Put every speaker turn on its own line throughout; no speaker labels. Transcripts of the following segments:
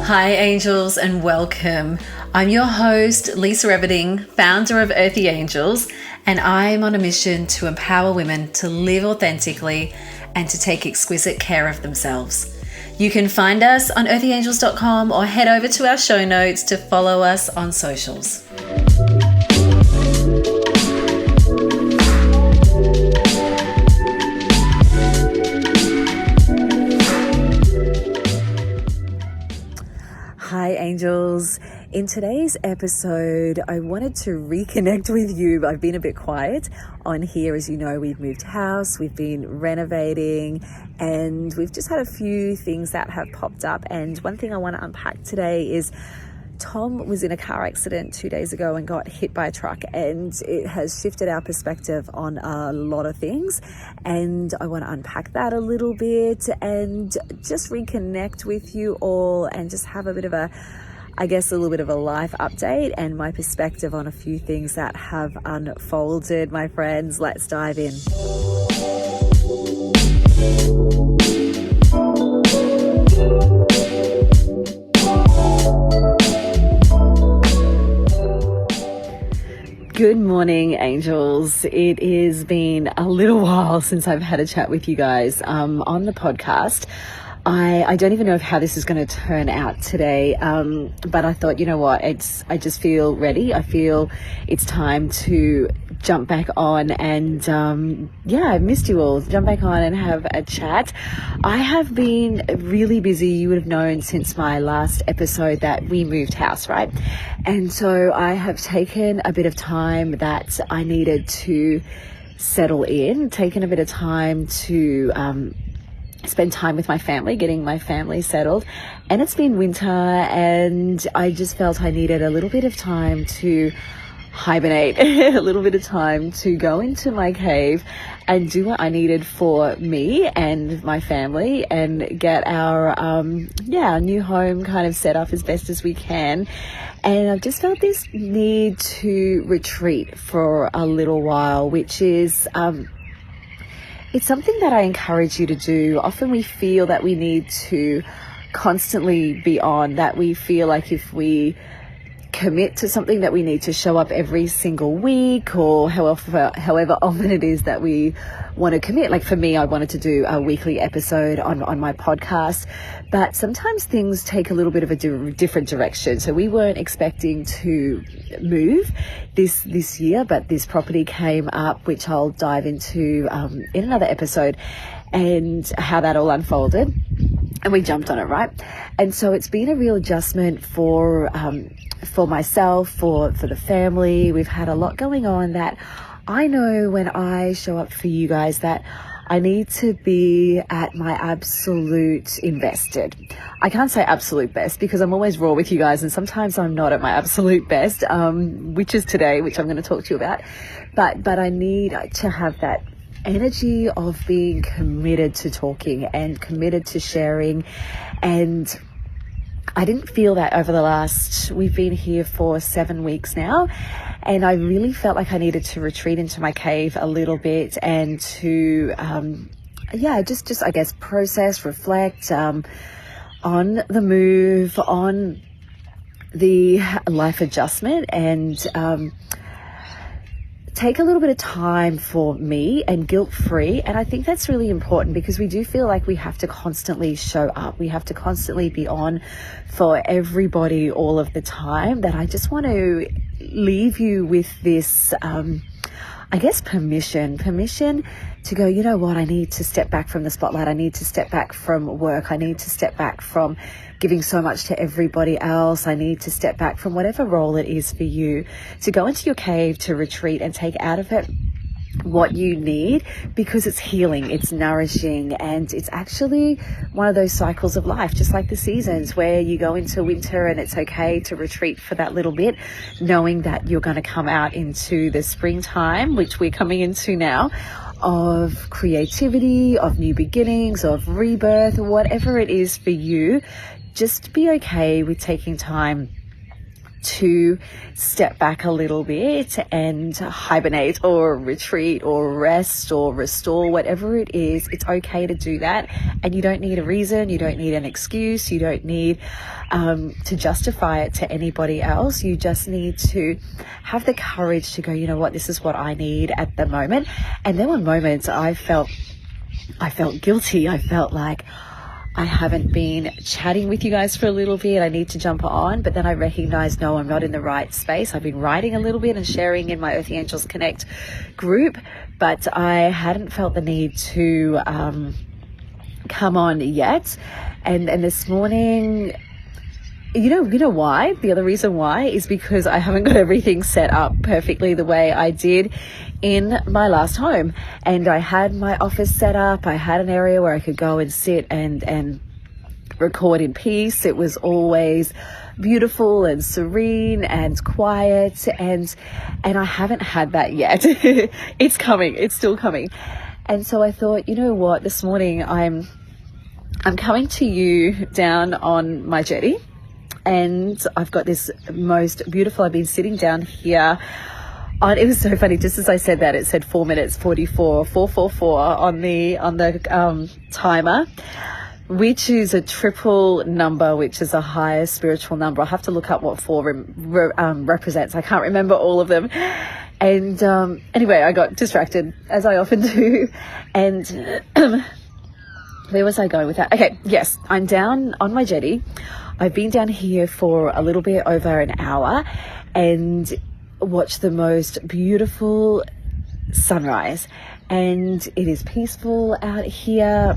Hi angels and welcome. I'm your host, Lisa Renovating, founder of Earthy Angels, and I'm on a mission to empower women to live authentically and to take exquisite care of themselves. You can find us on earthyangels.com or head over to our show notes to follow us on socials. Hi angels. In today's episode, I wanted to reconnect with you. I've been a bit quiet on here. As you know, we've moved house, we've been renovating, and we've just had a few things that have popped up. And one thing I want to unpack today is Tom was in a car accident 2 days ago and got hit by a truck, and it has shifted our perspective on a lot of things, and I want to unpack that a little bit and just reconnect with you all and just have a bit of a little bit of a life update and my perspective on a few things that have unfolded, my friends. Let's dive in. Good morning, angels. It has been a little while since I've had a chat with you guys on the podcast. I don't even know how this is going to turn out today, but I thought, you know what, I just feel ready. I feel it's time to jump back on and I missed you all. Jump back on and have a chat. I have been really busy. You would have known since my last episode that we moved house, right? And so I have taken a bit of time that I needed to settle in, taken a bit of time to spend time with my family, getting my family settled. And it's been winter and I just felt I needed a little bit of time to hibernate, a little bit of time to go into my cave and do what I needed for me and my family and get our new home kind of set up as best as we can. And I've just felt this need to retreat for a little while, which is it's something that I encourage you to do. Often we feel that we need to constantly be on, that we feel like if we commit to something that we need to show up every single week or however often it is that we want to commit. Like for me, I wanted to do a weekly episode on my podcast, but sometimes things take a little bit of a different direction. So we weren't expecting to move this year, but this property came up, which I'll dive into in another episode, and how that all unfolded. And we jumped on it, right? And so it's been a real adjustment for myself, for the family. We've had a lot going on that I know when I show up for you guys that I need to be at my absolute invested. I can't say absolute best because I'm always raw with you guys, and sometimes I'm not at my absolute best, which is today, which I'm going to talk to you about. But I need to have that energy of being committed to talking and committed to sharing. And I didn't feel that over we've been here for 7 weeks now, and I really felt like I needed to retreat into my cave a little bit and to just I guess process, reflect on the move, on the life adjustment, and take a little bit of time for me and guilt-free. And I think that's really important because we do feel like we have to constantly show up. We have to constantly be on for everybody all of the time. That I just want to leave you with this, permission to go, you know what, I need to step back from the spotlight. I need to step back from work. I need to step back from giving so much to everybody else. I need to step back from whatever role it is for you, to go into your cave, to retreat and take out of it what you need, because it's healing, it's nourishing, and it's actually one of those cycles of life, just like the seasons where you go into winter and it's okay to retreat for that little bit, knowing that you're going to come out into the springtime, which we're coming into now, of creativity, of new beginnings, of rebirth, whatever it is for you. Just be okay with taking time to step back a little bit and hibernate or retreat or rest or restore, whatever it is. It's okay to do that, and you don't need a reason, you don't need an excuse, you don't need to justify it to anybody else. You just need to have the courage to go, you know what, this is what I need at the moment. And there were moments I felt guilty. I felt like I haven't been chatting with you guys for a little bit. I need to jump on. But then I recognized, no, I'm not in the right space. I've been writing a little bit and sharing in my Earthy Angels Connect group, but I hadn't felt the need to come on yet. And this morning, you know why? The other reason why is because I haven't got everything set up perfectly the way I did in my last home. And I had my office set up. I had an area where I could go and sit and record in peace. It was always beautiful and serene and quiet, and I haven't had that yet. It's coming. It's still coming. And so I thought, you know what? This morning I'm coming to you down on my jetty. And I've got this most beautiful, I've been sitting down here on, it was so funny, just as I said that, it said 4 minutes 444 on the timer, which is a triple number, which is a higher spiritual number. I'll have to look up what 4 represents. I can't remember all of them. And anyway, I got distracted, as I often do. And where was I going with that? Okay, yes, I'm down on my jetty. I've been down here for a little bit over an hour and watched the most beautiful sunrise. And it is peaceful out here.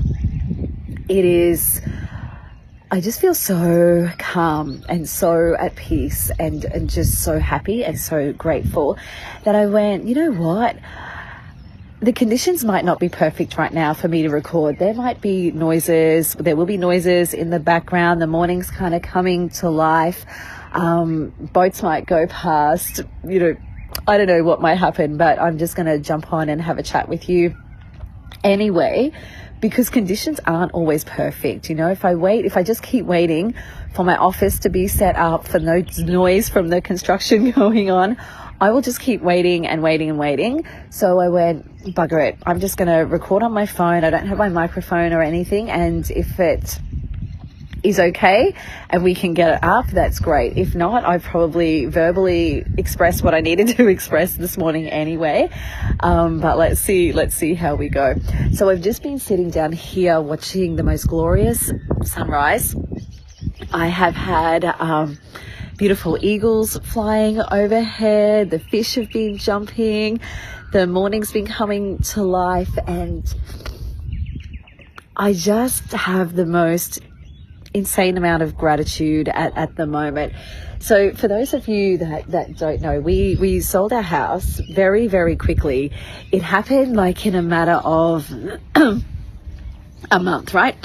I just feel so calm and so at peace and just so happy and so grateful that I went, you know what? The conditions might not be perfect right now for me to record. There might be noises. There will be noises in the background. The morning's kind of coming to life. Boats might go past. You know, I don't know what might happen, but I'm just going to jump on and have a chat with you anyway, because conditions aren't always perfect. You know, if I just keep waiting for my office to be set up, for no noise from the construction going on, I will just keep waiting and waiting and waiting. So I went, bugger it. I'm just going to record on my phone. I don't have my microphone or anything. And if it is okay and we can get it up, that's great. If not, I probably verbally expressed what I needed to express this morning anyway. But let's see how we go. So I've just been sitting down here watching the most glorious sunrise. I have had beautiful eagles flying overhead. The fish have been jumping. The morning's been coming to life, and I just have the most insane amount of gratitude at the moment. So for those of you that don't know, we sold our house very, very quickly. It happened like in a matter of a month, right?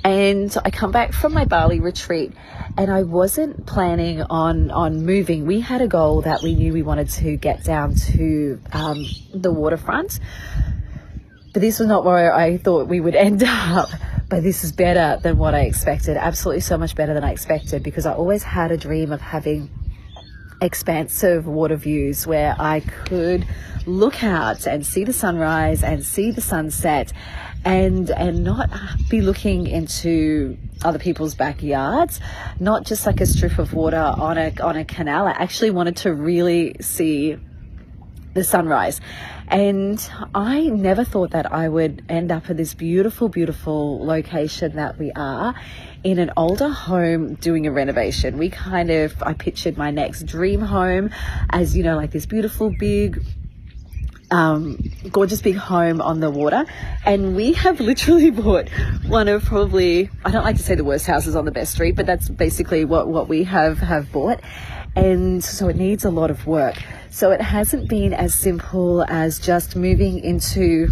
And I come back from my Bali retreat, and I wasn't planning on moving. We had a goal that we knew we wanted to get down to the waterfront, but this was not where I thought we would end up. But this is better than what I expected, absolutely so much better than I expected, because I always had a dream of having expansive water views where I could look out and see the sunrise and see the sunset and not be looking into other people's backyards, not just like a strip of water on a canal. I actually wanted to really see the sunrise. And I never thought that I would end up at this beautiful, beautiful location that we are, in an older home doing a renovation. I pictured my next dream home as, you know, like this beautiful, big, gorgeous big home on the water. And we have literally bought one of probably, I don't like to say the worst houses on the best street, but that's basically what we have bought. And so it needs a lot of work. So it hasn't been as simple as just moving into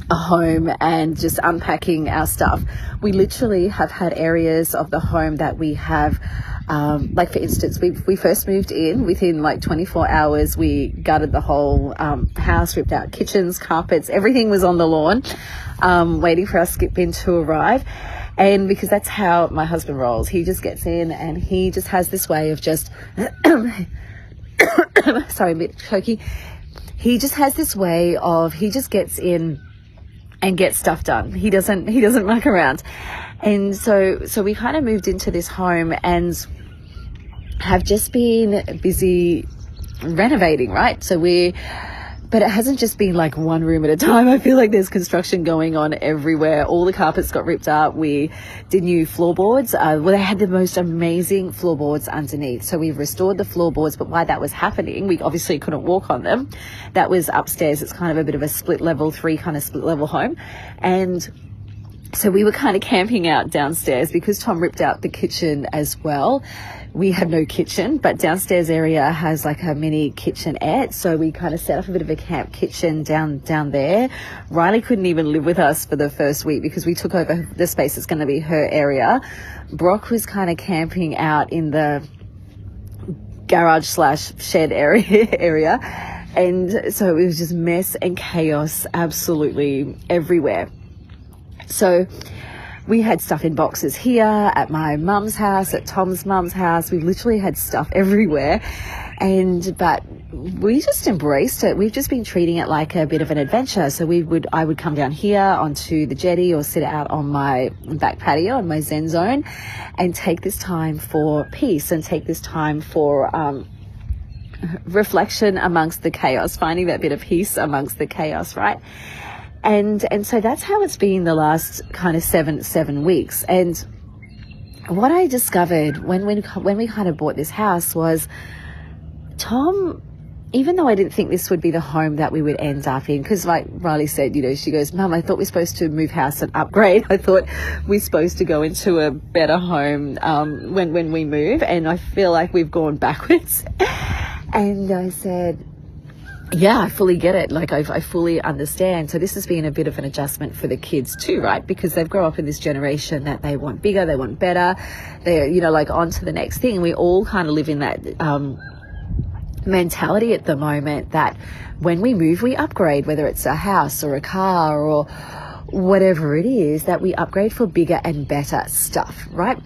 a home and just unpacking our stuff. We literally have had areas of the home that we have, like for instance, we first moved in, within like 24 hours, we gutted the whole house, ripped out kitchens, carpets, everything was on the lawn, waiting for our skip bin to arrive. And because that's how my husband rolls. He just gets in and he just has this way of just, sorry, a bit choky. He just has this way of, he just gets in and gets stuff done. He doesn't muck around. And so we kind of moved into this home and have just been busy renovating, right? But it hasn't just been like one room at a time. I feel like there's construction going on everywhere. All the carpets got ripped up. We did new floorboards. They had the most amazing floorboards underneath. So we've restored the floorboards, but while that was happening, we obviously couldn't walk on them. That was upstairs. It's kind of a bit of a split level 3 kind of split level home. And so we were kind of camping out downstairs because Tom ripped out the kitchen as well. We have no kitchen, but downstairs area has like a mini kitchenette. So we kind of set up a bit of a camp kitchen down there. Riley couldn't even live with us for the first week because we took over the space that's going to be her area. Brock was kind of camping out in the garage/shed area. And so it was just mess and chaos absolutely everywhere. So we had stuff in boxes here, at my mum's house, at Tom's mum's house. We literally had stuff everywhere. But we just embraced it. We've just been treating it like a bit of an adventure. So I would come down here onto the jetty or sit out on my back patio on my Zen zone and take this time for peace and take this time for reflection amongst the chaos, finding that bit of peace amongst the chaos, right? And so that's how it's been the last kind of seven weeks. And what I discovered when we kind of bought this house was Tom, even though I didn't think this would be the home that we would end up in, because like Riley said, she goes, Mum, I thought we were supposed to move house and upgrade. I thought we're supposed to go into a better home when we move. And I feel like we've gone backwards. And I said, yeah, I fully get it. Like I fully understand. So this has been a bit of an adjustment for the kids too, right? Because they've grown up in this generation that they want bigger, they want better. They're, like on to the next thing. And we all kind of live in that mentality at the moment that when we move, we upgrade, whether it's a house or a car or whatever it is, that we upgrade for bigger and better stuff, right?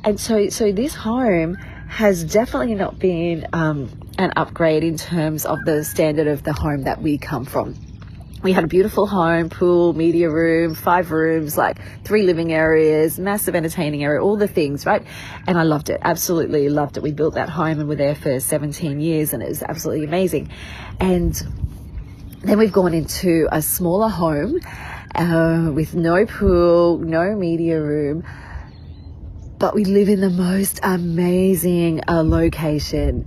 And so this home has definitely not been an upgrade in terms of the standard of the home that we come from. We had a beautiful home, pool, media room, 5 rooms, like 3 living areas, massive entertaining area, all the things, right? And I loved it, absolutely loved it. We built that home and were there for 17 years and it was absolutely amazing. And then we've gone into a smaller home with no pool, no media room, but we live in the most amazing location.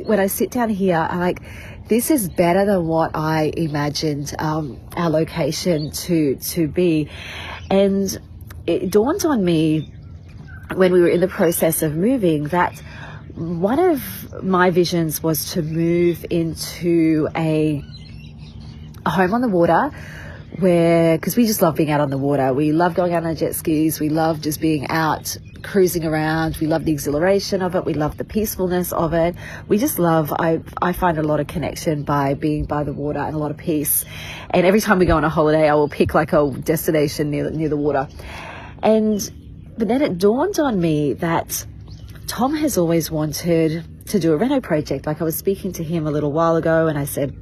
When I sit down here, I'm like, this is better than what I imagined our location to be. And it dawned on me when we were in the process of moving that one of my visions was to move into a home on the water because we just love being out on the water. We love going out on jet skis. We love just being out cruising around. We love the exhilaration of it. We love the peacefulness of it. We just love, I find a lot of connection by being by the water and a lot of peace. And every time we go on a holiday, I will pick like a destination near the water. But then it dawned on me that Tom has always wanted to do a reno project. Like I was speaking to him a little while ago and I said,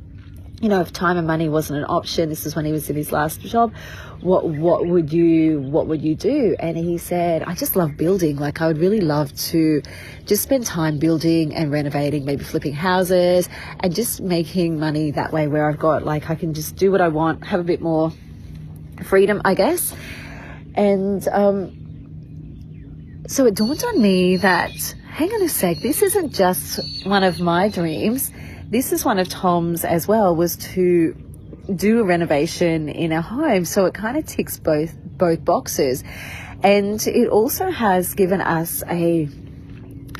if time and money wasn't an option, this is when he was in his last job, what would you do? And he said, I just love building. Like I would really love to just spend time building and renovating, maybe flipping houses and just making money that way where I've got like, I can just do what I want, have a bit more freedom, I guess. And so it dawned on me that, hang on a sec, this isn't just one of my dreams. This is one of Tom's as well, was to do a renovation in a home. So it kind of ticks both boxes. And it also has given us a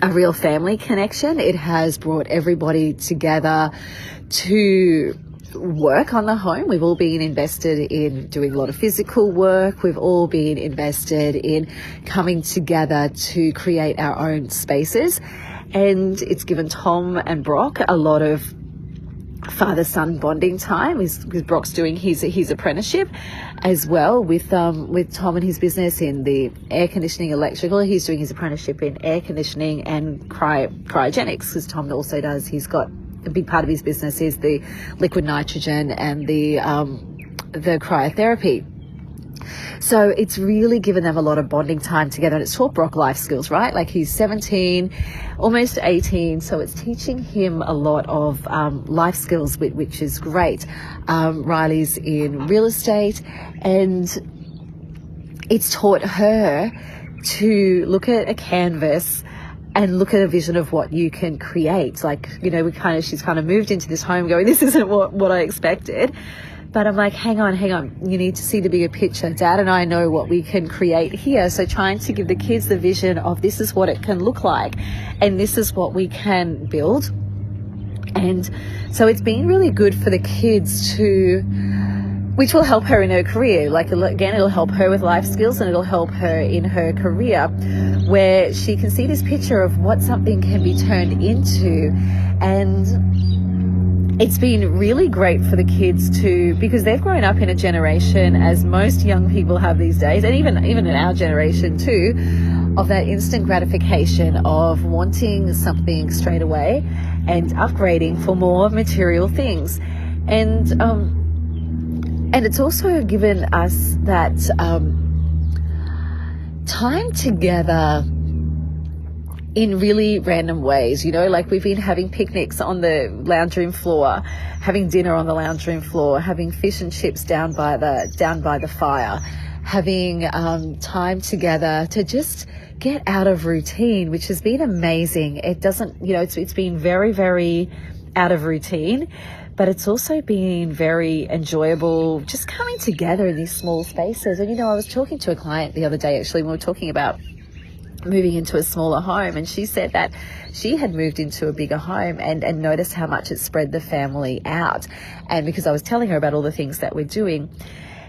real family connection. It has brought everybody together to work on the home. We've all been invested in doing a lot of physical work. We've all been invested in coming together to create our own spaces. And it's given Tom and Brock a lot of father-son bonding time, because Brock's doing his apprenticeship as well with Tom and his business in the air conditioning electrical. He's doing his apprenticeship in air conditioning and cryogenics, because Tom also does. He's got a big part of his business is the liquid nitrogen and the cryotherapy. So it's really given them a lot of bonding time together, and it's taught Brock life skills, right? Like, he's 17, almost 18, so it's teaching him a lot of life skills, which is great. Riley's in real estate, and it's taught her to look at a canvas and look at a vision of what you can create. Like, you know, she's kind of moved into this home going, this isn't what I expected. But I'm like, hang on, you need to see the bigger picture. Dad and I know what we can create here. So trying to give the kids the vision of this is what it can look like, and this is what we can build. And so it's been really good for the kids which will help her in her career. Like, again, it'll help her with life skills, and it'll help her in her career, where she can see this picture of what something can be turned into. And it's been really great for the kids because they've grown up in a generation, as most young people have these days, and even in our generation too, of that instant gratification of wanting something straight away and upgrading for more material things. And it's also given us that time together in really random ways, you know, like we've been having picnics on the lounge room floor, having dinner on the lounge room floor, having fish and chips down by the fire, having time together to just get out of routine, which has been amazing. It doesn't, you know, it's been very, very out of routine, but it's also been very enjoyable just coming together in these small spaces. And, you know, I was talking to a client the other day, actually, when we were talking about moving into a smaller home, and she said that she had moved into a bigger home and noticed how much it spread the family out. And because I was telling her about all the things that we're doing,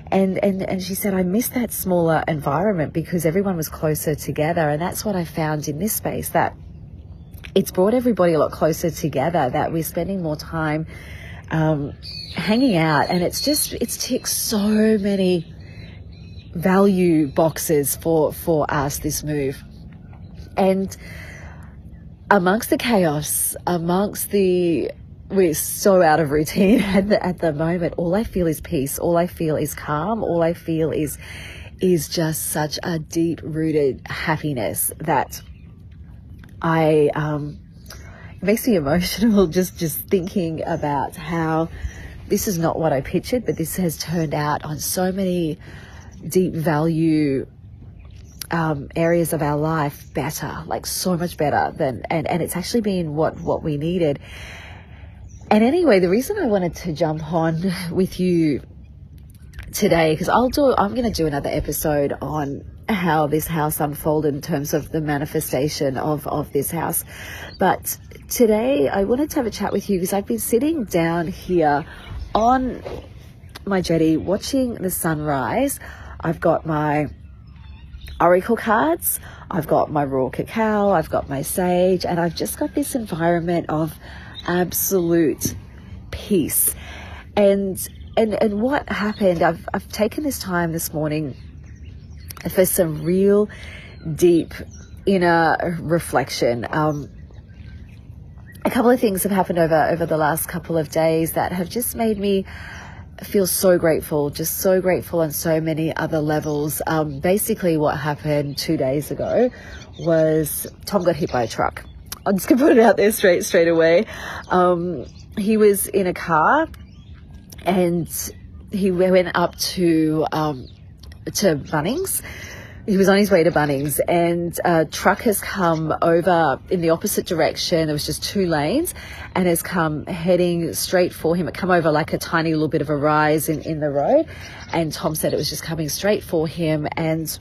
and she said, I miss that smaller environment because everyone was closer together. And that's what I found in this space, that it's brought everybody a lot closer together, that we're spending more time hanging out, and it's ticked so many value boxes for us, this move. And amongst the chaos, we're so out of routine at the moment, all I feel is peace, all I feel is calm, all I feel is just such a deep-rooted happiness that it makes me emotional just thinking about how this is not what I pictured, but this has turned out on so many deep value areas of our life better, like so much better than, and it's actually been what we needed. And anyway, the reason I wanted to jump on with you today, because I'm going to do another episode on how this house unfolded in terms of the manifestation of this house. But today I wanted to have a chat with you because I've been sitting down here on my jetty watching the sunrise. I've got my oracle cards, I've got my raw cacao, I've got my sage, and I've just got this environment of absolute peace. And what happened, I've taken this time this morning for some real deep inner reflection. A couple of things have happened over the last couple of days that have just made me feel so grateful, just so grateful on so many other levels. Basically what happened 2 days ago was Tom got hit by a truck. I'm just gonna put it out there straight away. He was in a car and he went up to Bunnings. He was on his way to Bunnings, and a truck has come over in the opposite direction. There was just 2 lanes, and has come heading straight for him. It come over like a tiny little bit of a rise in the road, and Tom said it was just coming straight for him. And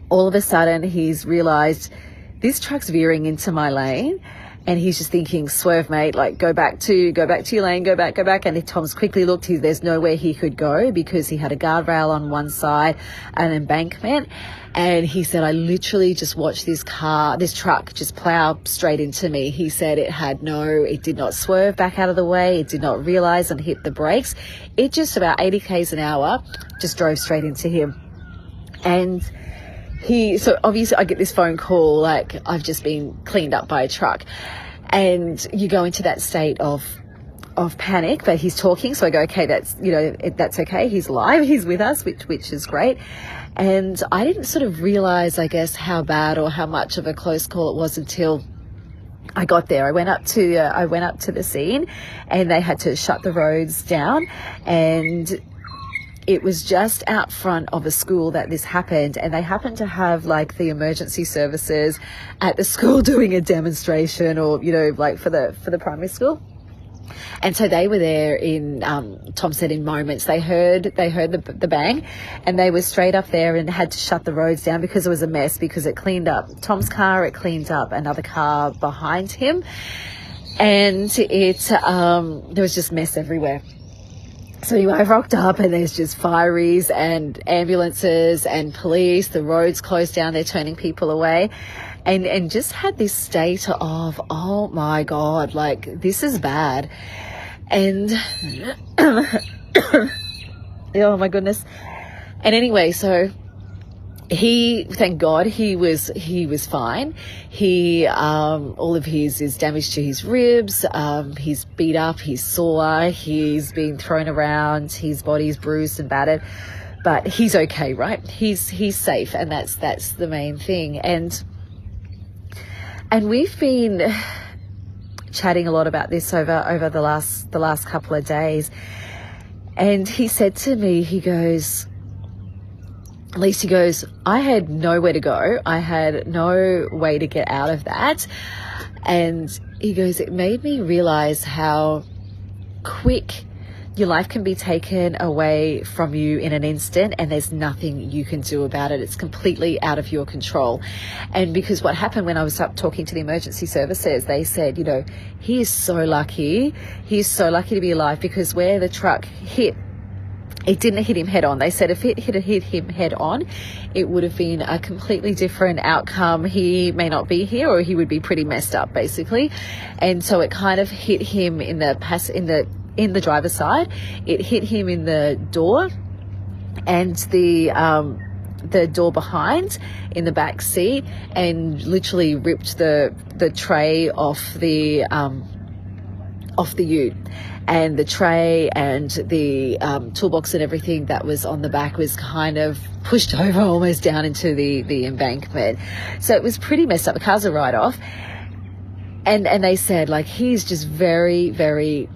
all of a sudden he's realized this truck's veering into my lane, And he's just thinking, swerve, mate, like go back to your lane, go back. And Tom's quickly looked, there's nowhere he could go because he had a guardrail on one side, an embankment. And he said, I literally just watched this truck just plow straight into me. He said it did not swerve back out of the way. It did not realize and hit the brakes. It just about 80 k's an hour just drove straight into him. And so obviously I get this phone call, like I've just been cleaned up by a truck, and you go into that state of panic, but he's talking. So I go, okay, that's okay. He's alive. He's with us, which is great. And I didn't sort of realize, I guess, how bad or how much of a close call it was until I got there. I went up to the scene, and they had to shut the roads down, and it was just out front of a school that this happened, and they happened to have like the emergency services at the school doing a demonstration, or like for the primary school. And so they were there in, Tom said, in moments. They heard the bang, and they were straight up there and had to shut the roads down because it was a mess, because it cleaned up Tom's car, it cleaned up another car behind him, and there was just mess everywhere. So anyway, I rocked up, and there's just fireys and ambulances and police. The roads closed down. They're turning people away. And just had this state of, oh my God, like this is bad. And oh my goodness. And anyway, so thank God he was fine. All of his is damage to his ribs. He's beat up, he's sore, he's been thrown around, his body's bruised and battered, but he's okay, right? He's safe, and that's the main thing. And we've been chatting a lot about this over the last couple of days. And he said to me, he goes, I had nowhere to go. I had no way to get out of that. And he goes, it made me realize how quick your life can be taken away from you in an instant, and there's nothing you can do about it. It's completely out of your control. And because what happened when I was up talking to the emergency services, they said, he is so lucky. He's so lucky to be alive, because where the truck hit, it didn't hit him head on. They said if it hit him head on, it would have been a completely different outcome. He may not be here, or he would be pretty messed up, basically. And so it kind of hit him in the driver's side. It hit him in the door, and the door behind in the back seat, and literally ripped the tray off the ute. And the tray and the toolbox and everything that was on the back was kind of pushed over almost down into the embankment. So it was pretty messed up. The car's a write-off. And they said, like, he's just very, very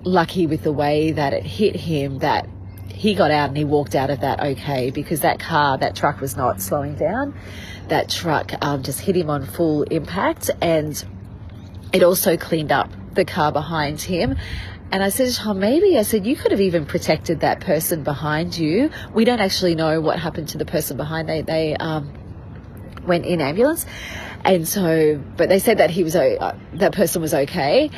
lucky with the way that it hit him, that he got out and he walked out of that okay, because that truck was not slowing down. That truck just hit him on full impact, and it also cleaned up the car behind him. And I said, Tom, maybe, I said, you could have even protected that person behind you. We don't actually know what happened to the person behind. They went in ambulance, and so, but they said that that person was okay.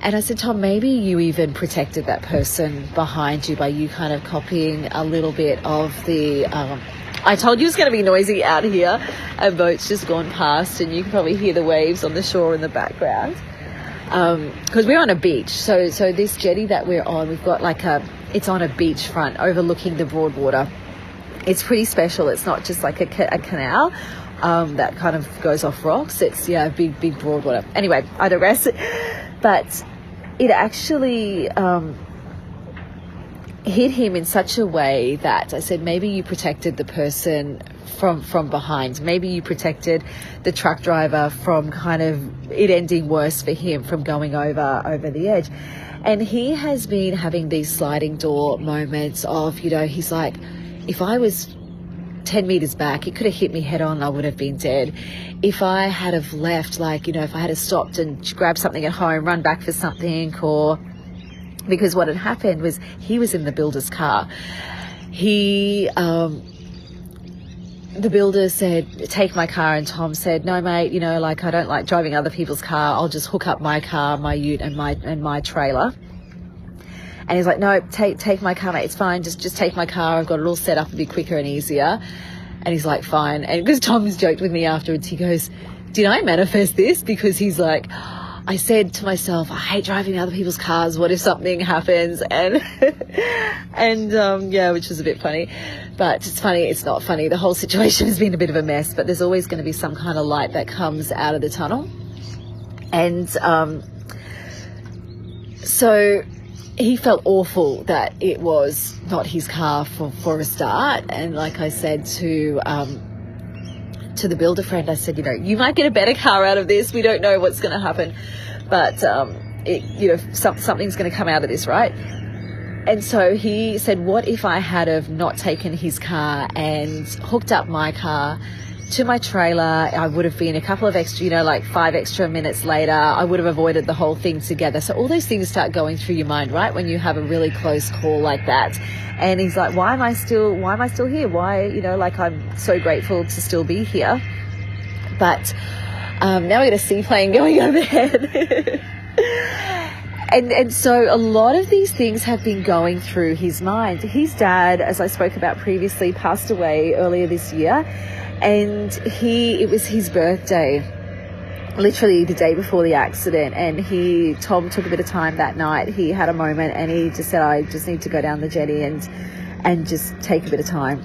And I said, Tom, maybe you even protected that person behind you by you kind of copying a little bit of the, I told you it's going to be noisy out here. A boat's just gone past, and you can probably hear the waves on the shore in the background. Because we're on a beach. So this jetty that we're on, we've got it's on a beachfront overlooking the Broadwater. It's pretty special. It's not just like a canal that kind of goes off rocks. It's, big Broadwater. Anyway, I digress. But it actually hit him in such a way that I said, maybe you protected the person from behind. Maybe you protected the truck driver from kind of it ending worse for him, from going over the edge. And he has been having these sliding door moments of, he's like, if I was 10 meters back, it could have hit me head on, I would have been dead. If I had have left, if I had have stopped and grabbed something at home, run back for something, or because what had happened was he was in the builder's car. He the builder said, take my car, and Tom said, no mate, you know, like, I don't like driving other people's car, I'll just hook up my car, my ute and my trailer. And he's like, no, take my car, mate, it's fine, just take my car, I've got it all set up a bit quicker and easier. And he's like, fine. And because Tom's joked with me afterwards, he goes, did I manifest this? Because he's like, I said to myself, I hate driving other people's cars, what if something happens? And yeah, which was a bit funny. But it's funny, it's not funny. The whole situation has been a bit of a mess, but there's always going to be some kind of light that comes out of the tunnel. And so he felt awful that it was not his car for a start. And like I said to the builder friend, I said, you know, you might get a better car out of this. We don't know what's going to happen, but you know, something's going to come out of this, right? And so he said, what if I had have not taken his car and hooked up my car to my trailer? I would have been a couple of extra, you know, like 5 extra minutes later. I would have avoided the whole thing together. So all those things start going through your mind, right, when you have a really close call like that. And he's like, why am I still here? Why, you know, like, I'm so grateful to still be here. But now we got a seaplane going overhead. And so a lot of these things have been going through his mind. His dad, as I spoke about previously, passed away earlier this year, and it was his birthday, literally the day before the accident. And Tom took a bit of time that night. He had a moment and he just said, I just need to go down the jetty and just take a bit of time.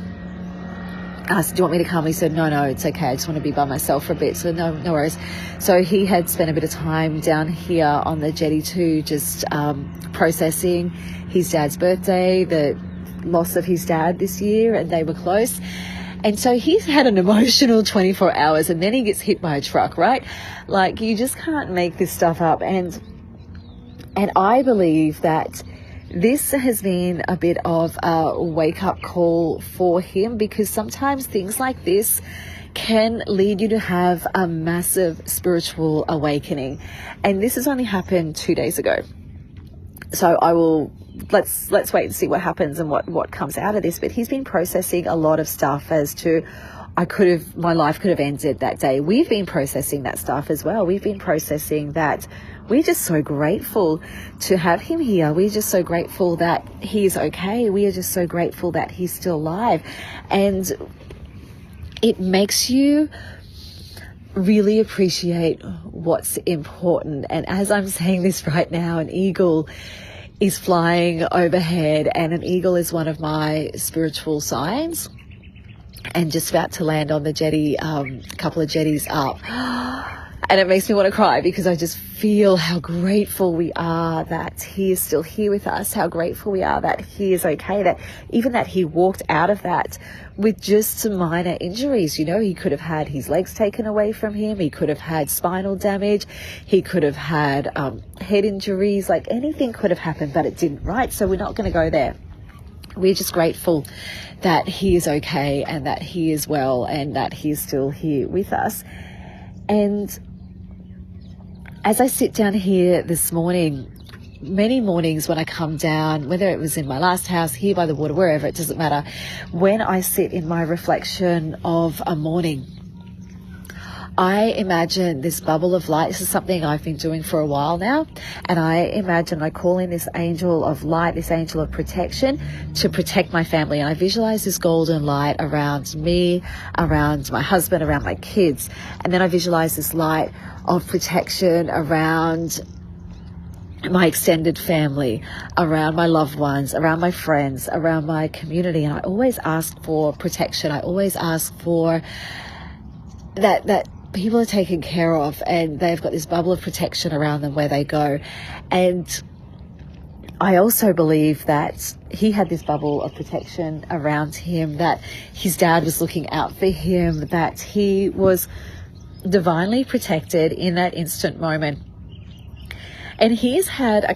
I said, do you want me to come? He said, no, it's okay. I just want to be by myself for a bit. So no worries. So he had spent a bit of time down here on the jetty too, just processing his dad's birthday, the loss of his dad this year, and they were close. And so he's had an emotional 24 hours, and then he gets hit by a truck, right? Like, you just can't make this stuff up. And I believe that this has been a bit of a wake-up call for him, because sometimes things like this can lead you to have a massive spiritual awakening. And this has only happened 2 days ago. So let's wait and see what happens and what comes out of this. But he's been processing a lot of stuff as to, my life could have ended that day. We've been processing that stuff as well. We've been processing that we're just so grateful to have him here. We're just so grateful that he's okay. We are just so grateful that he's still alive. And it makes you really appreciate what's important. And as I'm saying this right now, an eagle is flying overhead, and an eagle is one of my spiritual signs, and just about to land on the jetty, a couple of jetties up. And it makes me want to cry, because I just feel how grateful we are that he is still here with us, how grateful we are that he is okay, that even that he walked out of that with just some minor injuries. You know, he could have had his legs taken away from him, he could have had spinal damage, he could have had head injuries, like anything could have happened, but it didn't, right? So we're not going to go there. We're just grateful that he is okay, and that he is well, and that he's still here with us. And as I sit down here this morning, many mornings when I come down, whether it was in my last house, here by the water, wherever, it doesn't matter, when I sit in my reflection of a morning, I imagine this bubble of light. This is something I've been doing for a while now. And I call in this angel of light, this angel of protection, to protect my family. And I visualize this golden light around me, around my husband, around my kids. And then I visualize this light of protection around my extended family, around my loved ones, around my friends, around my community. And I always ask for protection. I always ask for that people are taken care of, and they've got this bubble of protection around them where they go. And I also believe that he had this bubble of protection around him, that his dad was looking out for him, that he was divinely protected in that instant moment. And he's had a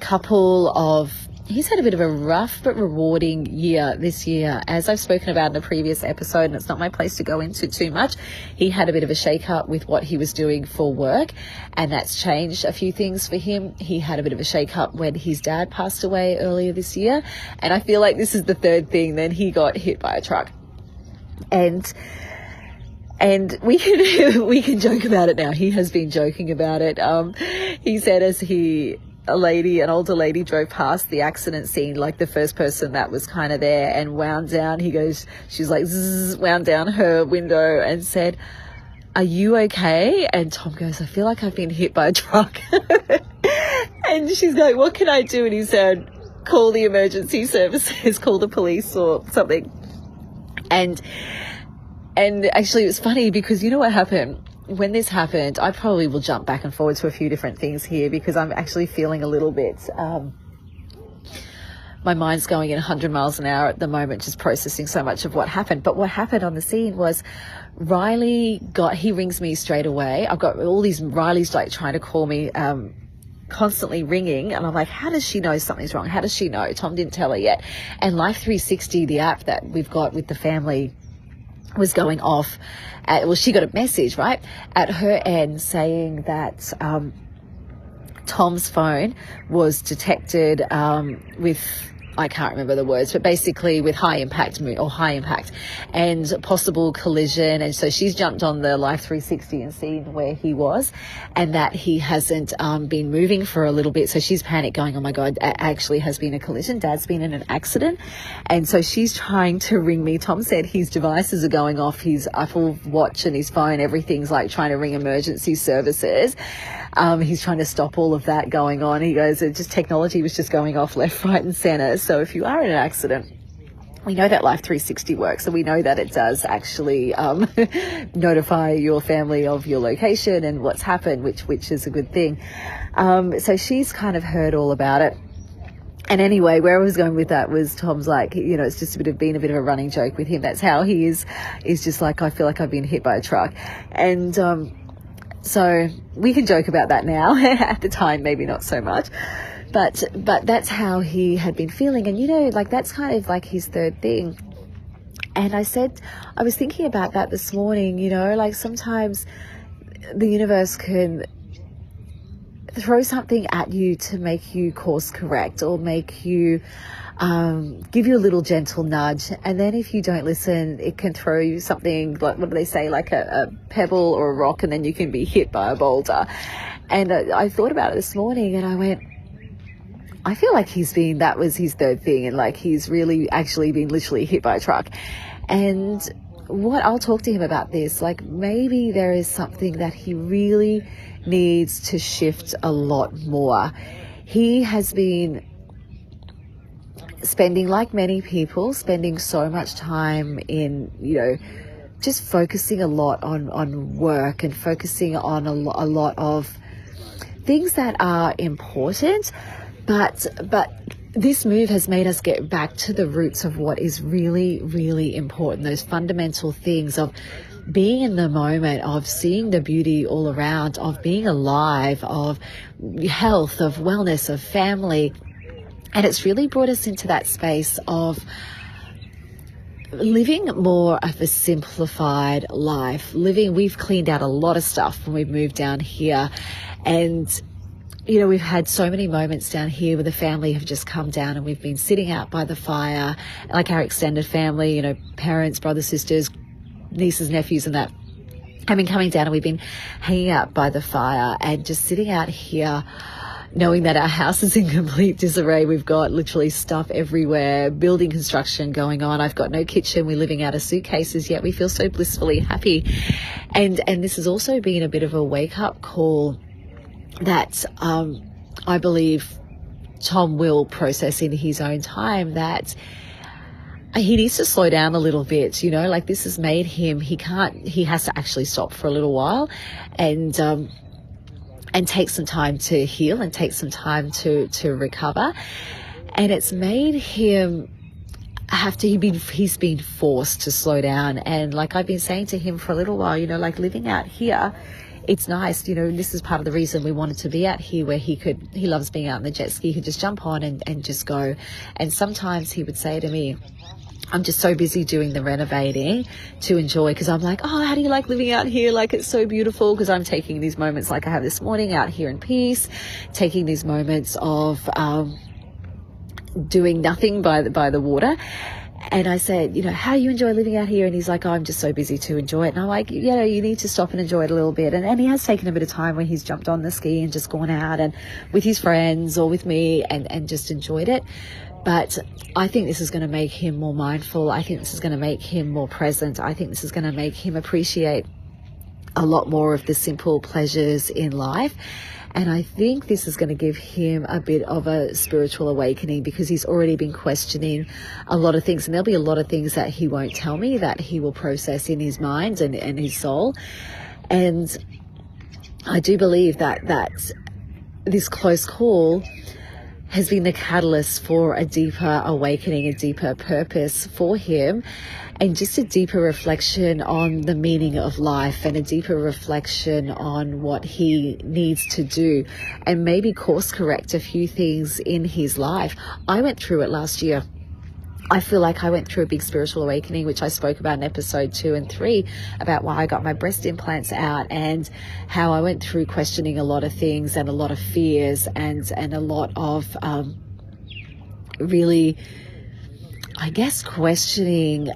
bit of a rough but rewarding year this year, as I've spoken about in a previous episode, and it's not my place to go into too much. He had a bit of a shake-up with what he was doing for work, and that's changed a few things for him. He had a bit of a shake-up when his dad passed away earlier this year, and I feel like this is the third thing. Then he got hit by a truck. And And we can we can joke about it now. He has been joking about it. He said as an older lady drove past the accident scene, like the first person that was kind of there, and wound down. He goes, she's like, zzz, wound down her window and said, "Are you okay?" And Tom goes, "I feel like I've been hit by a truck." And she's like, "What can I do?" And he said, "Call the emergency services, call the police or something." And actually it was funny because you know what happened? When this happened, I probably will jump back and forward to a few different things here because I'm actually feeling a little bit, my mind's going at 100 miles an hour at the moment, just processing so much of what happened. But what happened on the scene was he rings me straight away. I've got all these Riley's like trying to call me, constantly ringing, and I'm like, how does she know something's wrong? How does she know? Tom didn't tell her yet. And Life 360, the app that we've got with the family, was going off. She got a message, right, at her end saying that Tom's phone was detected with, I can't remember the words, but basically with high impact and possible collision. And so she's jumped on the Life 360 and seen where he was and that he hasn't been moving for a little bit. So she's panicked going, oh my God, actually has been a collision. Dad's been in an accident. And so she's trying to ring me. Tom said his devices are going off, his Apple Watch and his phone, everything's like trying to ring emergency services. He's trying to stop all of that going on. He goes, technology was just going off left, right and center. So if you are in an accident, we know that Life 360 works. So we know that it does actually notify your family of your location and what's happened, which is a good thing. So she's kind of heard all about it. And anyway, where I was going with that was Tom's like, it's just been a bit of a running joke with him. That's how he is just like, I feel like I've been hit by a truck. And so we can joke about that now. At the time, maybe not so much. But that's how he had been feeling. And, that's kind of like his third thing. And I was thinking about that this morning, like sometimes the universe can throw something at you to make you course correct or make you give you a little gentle nudge. And then if you don't listen, it can throw you something like, what do they say, like a pebble or a rock, and then you can be hit by a boulder. And I thought about it this morning and I went, I feel like that was his third thing, and like he's really actually been literally hit by a truck. And I'll talk to him about this, like maybe there is something that he really needs to shift a lot more. He has been spending, like many people, so much time in, just focusing a lot on work and focusing on a lot of things that are important. But this move has made us get back to the roots of what is really, really important, those fundamental things of being in the moment, of seeing the beauty all around, of being alive, of health, of wellness, of family. And it's really brought us into that space of living more of a simplified life. We've cleaned out a lot of stuff when we've moved down here. And we've had so many moments down here where the family have just come down and we've been sitting out by the fire, like our extended family, parents, brothers, sisters, nieces, nephews, and that have been coming down, and we've been hanging out by the fire and just sitting out here knowing that our house is in complete disarray. We've got literally stuff everywhere, building construction going on. I've got no kitchen. We're living out of suitcases, yet we feel so blissfully happy. And this has also been a bit of a wake-up call that I believe Tom will process in his own time, that he needs to slow down a little bit, like this has made him, he has to actually stop for a little while and take some time to heal and take some time to recover. And it's made him he's been forced to slow down. And like I've been saying to him for a little while, like living out here, it's nice, this is part of the reason we wanted to be out here, where he loves being out in the jet ski. He could just jump on and just go. And sometimes he would say to me, I'm just so busy doing the renovating to enjoy, because I'm like, oh, how do you like living out here? Like, it's so beautiful, because I'm taking these moments like I have this morning out here in peace, taking these moments of doing nothing by the water. And I said, how do you enjoy living out here? And he's like, oh, I'm just so busy to enjoy it. And I'm like, you need to stop and enjoy it a little bit. And he has taken a bit of time when he's jumped on the ski and just gone out and with his friends or with me and just enjoyed it. But I think this is going to make him more mindful. I think this is going to make him more present. I think this is going to make him appreciate a lot more of the simple pleasures in life. And I think this is going to give him a bit of a spiritual awakening, because he's already been questioning a lot of things. And there'll be a lot of things that he won't tell me, that he will process in his mind and his soul. And I do believe that this close call has been the catalyst for a deeper awakening, a deeper purpose for him, and just a deeper reflection on the meaning of life, and a deeper reflection on what he needs to do, and maybe course correct a few things in his life. I went through it last year. I feel like I went through a big spiritual awakening, which I spoke about in episode 2 and 3, about why I got my breast implants out and how I went through questioning a lot of things and a lot of fears and a lot of really, I guess, questioning,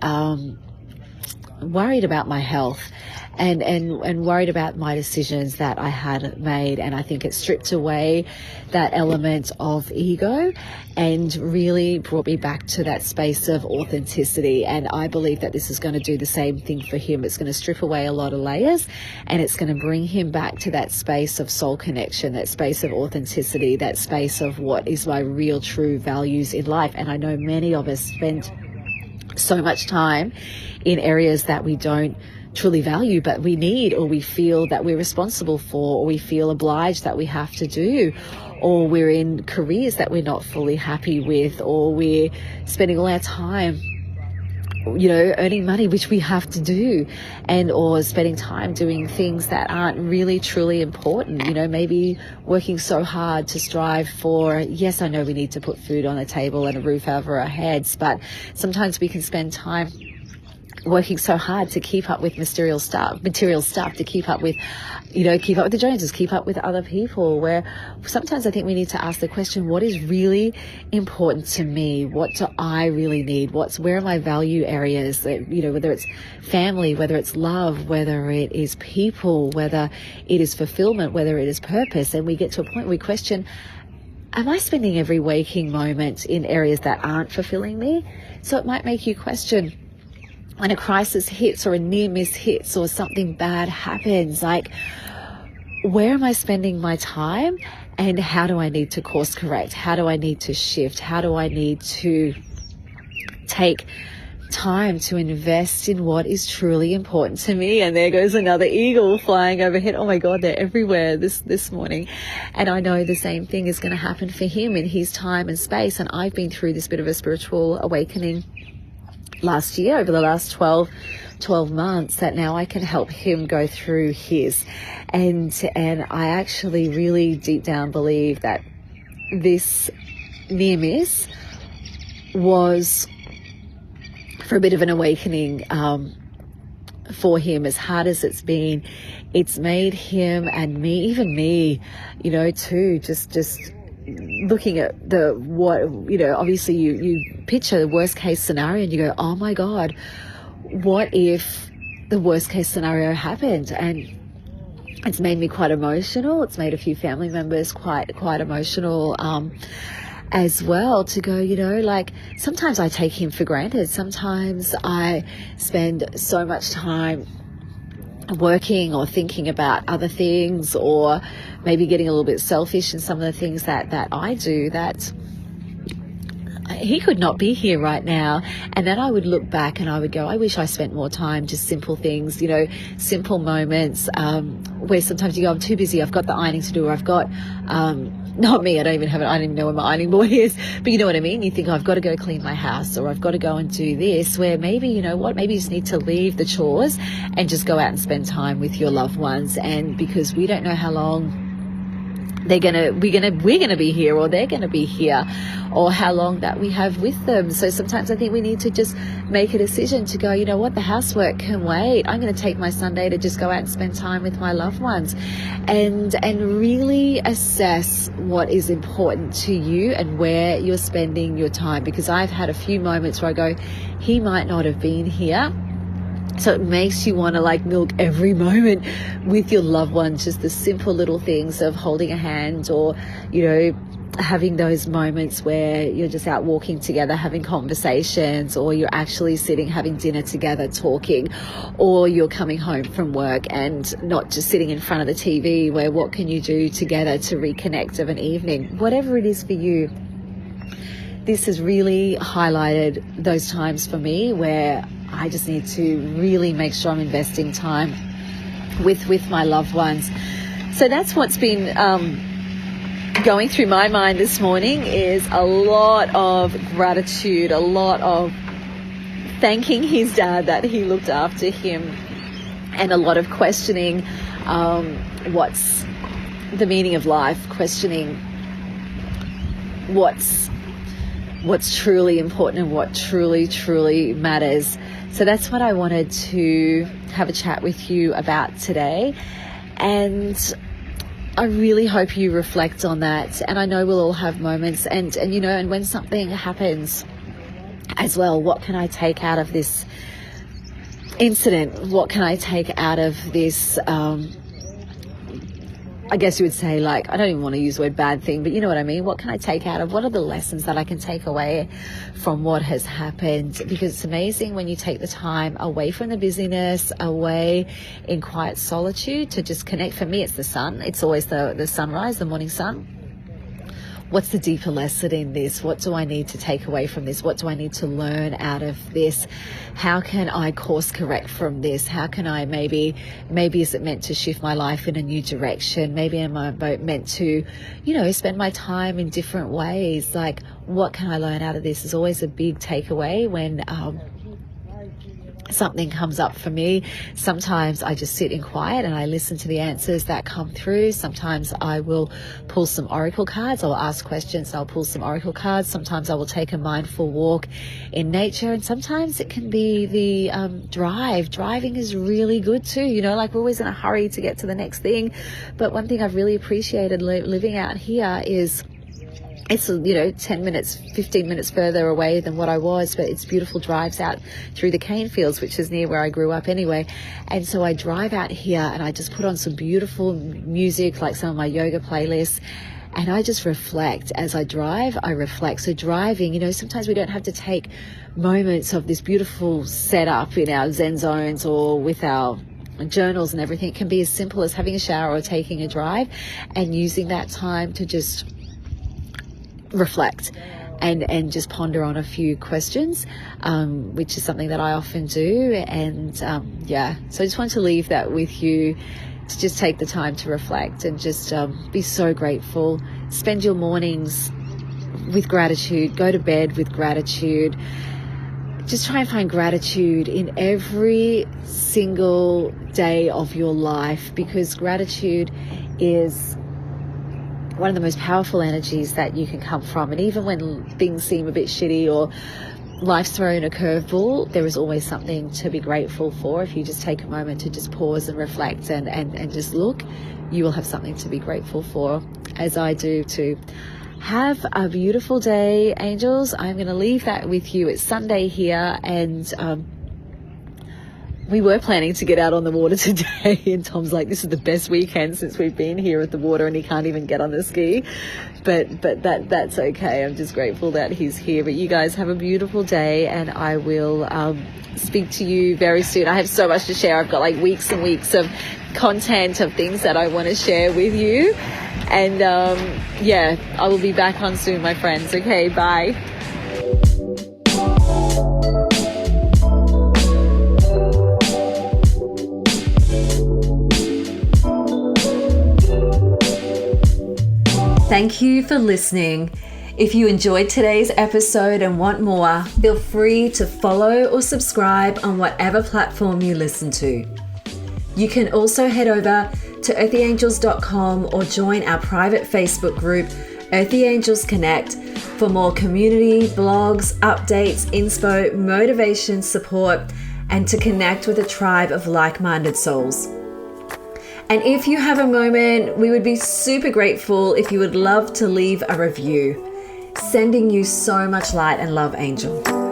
worried about my health and worried about my decisions that I had made. And I think it stripped away that element of ego and really brought me back to that space of authenticity. And I believe that this is going to do the same thing for him. It's going to strip away a lot of layers, and it's going to bring him back to that space of soul connection, that space of authenticity, that space of what is my real true values in life. And I know many of us spend so much time in areas that we don't truly value, but we need, or we feel that we're responsible for, or we feel obliged that we have to do, or we're in careers that we're not fully happy with, or we're spending all our time earning money, which we have to do, and or spending time doing things that aren't really truly important. Maybe working so hard to strive for, yes, I know we need to put food on the table and a roof over our heads, but sometimes we can spend time working so hard to keep up with material stuff, to keep up with, keep up with the Joneses, keep up with other people, where sometimes I think we need to ask the question, what is really important to me? What do I really need? Where are my value areas? Whether it's family, whether it's love, whether it is people, whether it is fulfillment, whether it is purpose. And we get to a point where we question, am I spending every waking moment in areas that aren't fulfilling me? So it might make you question, when a crisis hits or a near miss hits or something bad happens, like, where am I spending my time, and how do I need to course correct? How do I need to shift? How do I need to take time to invest in what is truly important to me? And there goes another eagle flying overhead. Oh my God, they're everywhere this morning. And I know the same thing is going to happen for him in his time and space. And I've been through this bit of a spiritual awakening last year, over the last 12 months, that now I can help him go through his. And I actually really deep down believe that this near miss was for a bit of an awakening for him. As hard as it's been, it's made him and me, even me, too, just looking at obviously you picture the worst case scenario and you go, oh my God, what if the worst case scenario happened? And it's made me quite emotional. It's made a few family members quite emotional as well, to go, like, sometimes I take him for granted. Sometimes I spend so much time working or thinking about other things, or maybe getting a little bit selfish in some of the things that I do, that he could not be here right now. And then I would look back and I would go, I wish I spent more time, just simple things, simple moments where sometimes you go, I'm too busy, I've got the ironing to do, or I've got not me, I don't even know where my ironing board is, but you know what I mean? You think, I've got to go clean my house, or I've got to go and do this, where maybe, maybe you just need to leave the chores and just go out and spend time with your loved ones. And because we don't know how long we're gonna be here, or they're gonna be here, or how long that we have with them. So sometimes I think we need to just make a decision to go, you know what, the housework can wait. I'm going to take my Sunday to just go out and spend time with my loved ones, and really assess what is important to you and where you're spending your time. Because I've had a few moments where I go, he might not have been here. So it makes you want to like milk every moment with your loved ones, just the simple little things of holding a hand, or, you know, having those moments where you're just out walking together, having conversations, or you're actually sitting having dinner together, talking, or you're coming home from work and not just sitting in front of the TV, where what can you do together to reconnect of an evening, whatever it is for you. This has really highlighted those times for me where I just need to really make sure I'm investing time with my loved ones. So that's what's been going through my mind this morning, is a lot of gratitude, a lot of thanking his dad that he looked after him, and a lot of questioning what's the meaning of life, questioning what's truly important and what truly matters. So that's what I wanted to have a chat with you about today. And I really hope you reflect on that. And I know we'll all have moments, and you know, and when something happens as well, what can I take out of this incident? What can I take out of this, I guess you would say, like, I don't even want to use the word bad thing, but you know what I mean? What can I take out of, what are the lessons that I can take away from what has happened? Because it's amazing when you take the time away from the busyness, away in quiet solitude, to just connect. For me, it's the sun. It's always the sunrise, the morning sun. What's the deeper lesson in this? What do I need to take away from this? What do I need to learn out of this? How can I course correct from this? How can I maybe is it meant to shift my life in a new direction? Maybe am I meant to, you know, spend my time in different ways? Like, what can I learn out of this is always a big takeaway when something comes up for me. Sometimes I just sit in quiet and I listen to the answers that come through. Sometimes I will pull some oracle cards. I'll ask questions. I'll pull some oracle cards. Sometimes I will take a mindful walk in nature. And sometimes it can be the drive. Driving is really good too. You know, like, we're always in a hurry to get to the next thing. But one thing I've really appreciated living out here is it's, you know, 10 minutes, 15 minutes further away than what I was, but it's beautiful drives out through the cane fields, which is near where I grew up anyway. And so I drive out here and I just put on some beautiful music, like some of my yoga playlists, and I just reflect. As I drive, I reflect. So driving, you know, sometimes we don't have to take moments of this beautiful setup in our Zen zones or with our journals and everything. It can be as simple as having a shower or taking a drive and using that time to just reflect and just ponder on a few questions, which is something that I often do. And so I just want to leave that with you, to just take the time to reflect and just be so grateful. Spend your mornings with gratitude, go to bed with gratitude. Just try and find gratitude in every single day of your life, because gratitude is one of the most powerful energies that you can come from. And even when things seem a bit shitty or life's thrown a curveball, there is always something to be grateful for. If you just take a moment to just pause and reflect and just look, you will have something to be grateful for, as I do too. Have a beautiful day, angels. I'm going to leave that with you. It's Sunday here, and we were planning to get out on the water today, and Tom's like, this is the best weekend since we've been here at the water, and he can't even get on the ski. But that's okay. I'm just grateful that he's here. But you guys have a beautiful day, and I will speak to you very soon. I have so much to share. I've got like weeks and weeks of content of things that I want to share with you. And I will be back on soon, my friends. Okay, bye. Thank you for listening. If you enjoyed today's episode and want more, feel free to follow or subscribe on whatever platform you listen to. You can also head over to earthyangels.com or join our private Facebook group, Earthy Angels Connect, for more community, blogs, updates, inspo, motivation, support, and to connect with a tribe of like-minded souls. And if you have a moment, we would be super grateful if you would love to leave a review. Sending you so much light and love, Angel.